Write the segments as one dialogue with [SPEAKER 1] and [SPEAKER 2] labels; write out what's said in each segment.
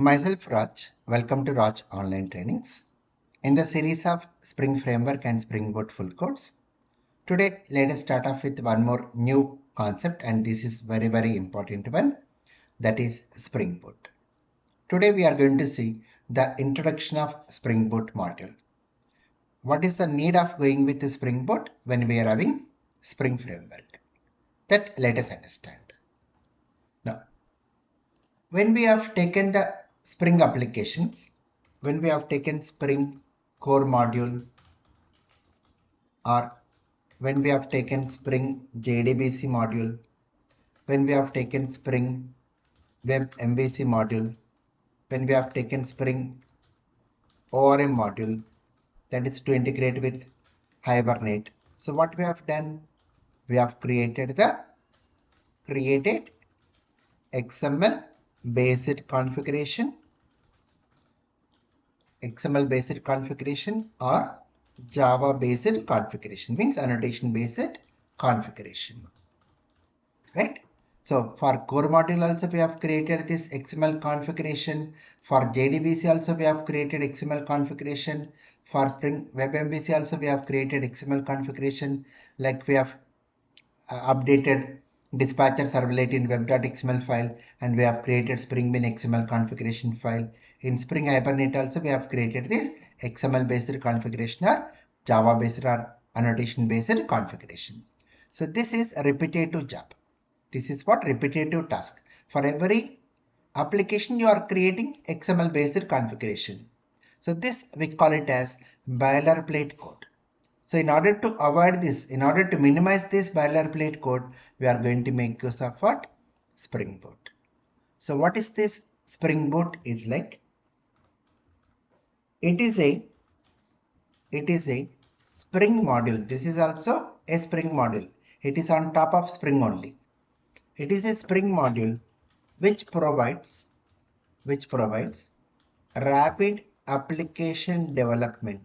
[SPEAKER 1] Myself Raj, welcome to Raj Online Trainings. In the series of Spring Framework and Spring Boot full course, today let us start off with one more new concept, and this is very important one, that is Spring Boot. Today we are going to see the introduction of Spring Boot module. What is the need of going with the Spring Boot when we are having Spring Framework? That let us understand. Now, when we have taken the Spring applications, when we have taken Spring core module, or when we have taken Spring JDBC module, when we have taken Spring Web MVC module, when we have taken Spring ORM module, that is to integrate with Hibernate. So what we have done, we have created XML based configuration, or Java based configuration, means annotation based configuration, right? So for core module also we have created this XML configuration. For JDBC also we have created XML configuration. For Spring Web MVC also we have created XML configuration. Like we have updated dispatcher servlet in web.xml file, and we have created Spring Bin XML configuration file. In Spring Hibernate also we have created this XML based configuration or Java based or annotation based configuration. So this is a repetitive job. This is what repetitive task. For every application you are creating XML based configuration. So this we call it as boilerplate code. So in order to avoid this, in order to minimize this boilerplate code, we are going to make use of what? Spring Boot. So what is this Spring Boot is like? It is a Spring module. This is also a Spring module. It is on top of Spring only. It is a Spring module which provides rapid application development.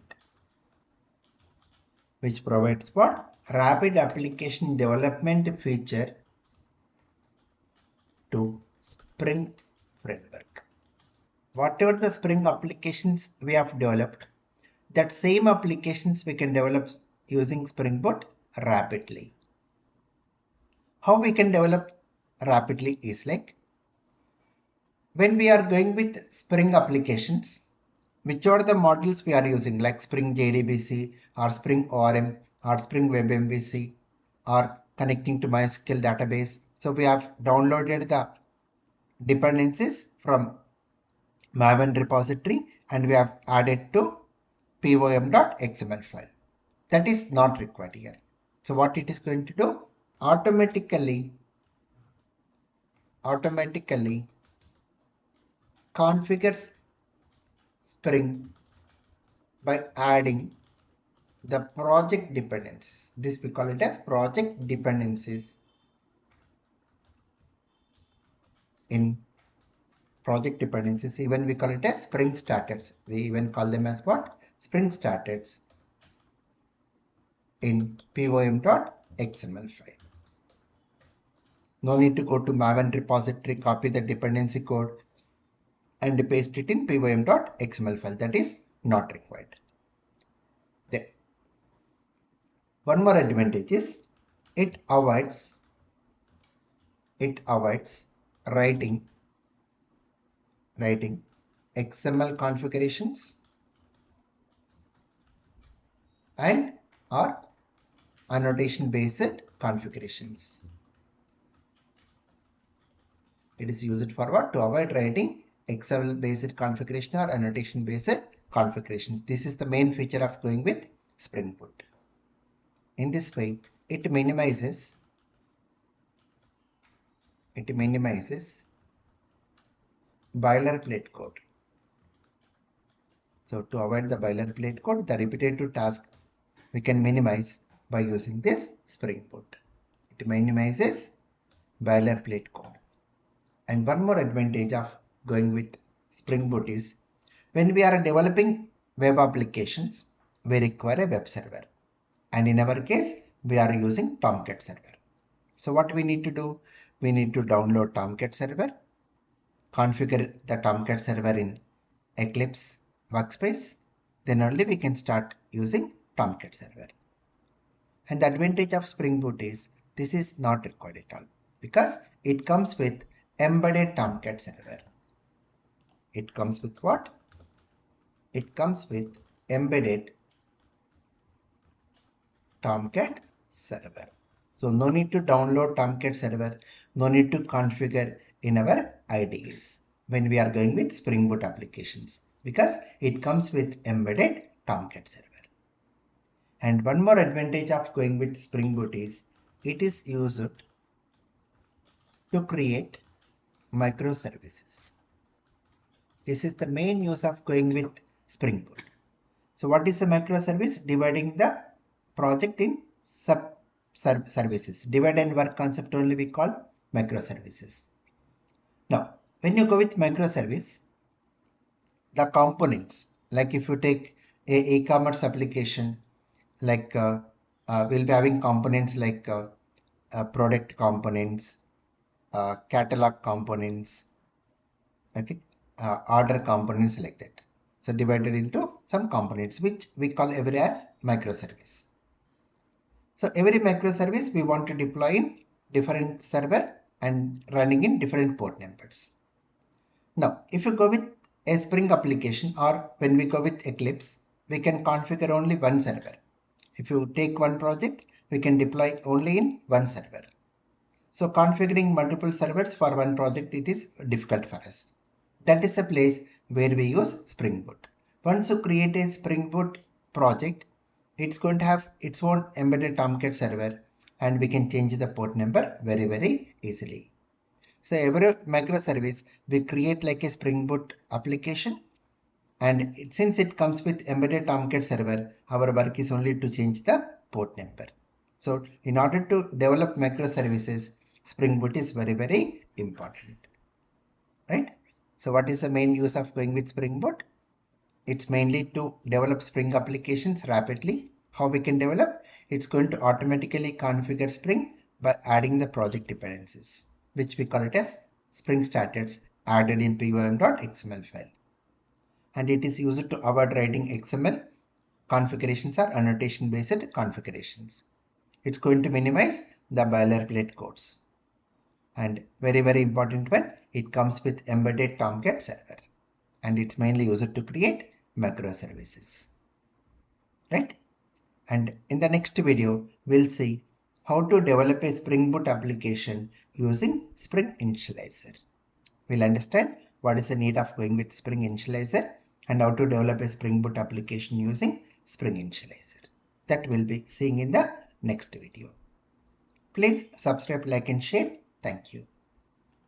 [SPEAKER 1] Which provides what? Rapid application development feature to Spring Framework. Whatever the Spring applications we have developed, that same applications we can develop using Spring Boot rapidly. How we can develop rapidly is like, when we are going with Spring applications, which are the modules we are using, like Spring JDBC or Spring ORM or Spring Web MVC or connecting to MySQL database. So we have downloaded the dependencies from Maven repository and we have added to pom.xml file. That is not required here. So what it is going to do? Automatically configures Spring by adding the project dependencies. This we call it as project dependencies. In project dependencies, even we call it as Spring starters. We even call them as what? Spring starters in pom.xml file. No need to go to Maven repository, copy the dependency code and paste it in pom.xml file. That is not required. Then one more advantage is it avoids writing XML configurations and or annotation based configurations. It is used for what? To avoid writing XML based configuration or annotation based configurations. This is the main feature of going with Spring Boot. In this way, it minimizes boilerplate code. So to avoid the boilerplate code, the repetitive task we can minimize by using this Spring Boot. It minimizes boilerplate code. And one more advantage of going with Spring Boot is, when we are developing web applications, we require a web server. And in our case, we are using Tomcat server. So what we need to do? We need to download Tomcat server, configure the Tomcat server in Eclipse workspace, then only we can start using Tomcat server. And the advantage of Spring Boot is this is not required at all because it comes with embedded Tomcat server. It comes with what? It comes with embedded Tomcat server. So no need to download Tomcat server, no need to configure in our IDEs when we are going with Spring Boot applications because it comes with embedded Tomcat server. And one more advantage of going with Spring Boot is it is used to create microservices. This is the main use of going with Spring Boot. So what is a microservice? Dividing the project in services. Divide and work concept only we call microservices. Now, when you go with microservice, the components, like if you take a e-commerce application, like we'll be having components like product components, catalog components, okay, order components like that. So divided into some components which we call every as microservice. So every microservice we want to deploy in different server and running in different port numbers. Now, if you go with a Spring application or when we go with Eclipse, we can configure only one server. If you take one project, we can deploy only in one server. So configuring multiple servers for one project, it is difficult for us. That is a place where we use Spring Boot. Once you create a Spring Boot project, it's going to have its own embedded Tomcat server and we can change the port number very easily. So every microservice we create like a Spring Boot application, and since it comes with embedded Tomcat server, our work is only to change the port number. So in order to develop microservices, Spring Boot is very important, right? So what is the main use of going with Spring Boot? It's mainly to develop Spring applications rapidly. How we can develop? It's going to automatically configure Spring by adding the project dependencies, which we call it as Spring Starters added in pym.xml file. And it is used to avoid writing XML configurations or annotation based configurations. It's going to minimize the boilerplate codes. And very important one, it comes with embedded Tomcat server and it's mainly used to create microservices, right? And in the next video, we'll see how to develop a Spring Boot application using Spring Initializer. We'll understand what is the need of going with Spring Initializer and how to develop a Spring Boot application using Spring Initializer. That we'll be seeing in the next video. Please subscribe, like and share. Thank you.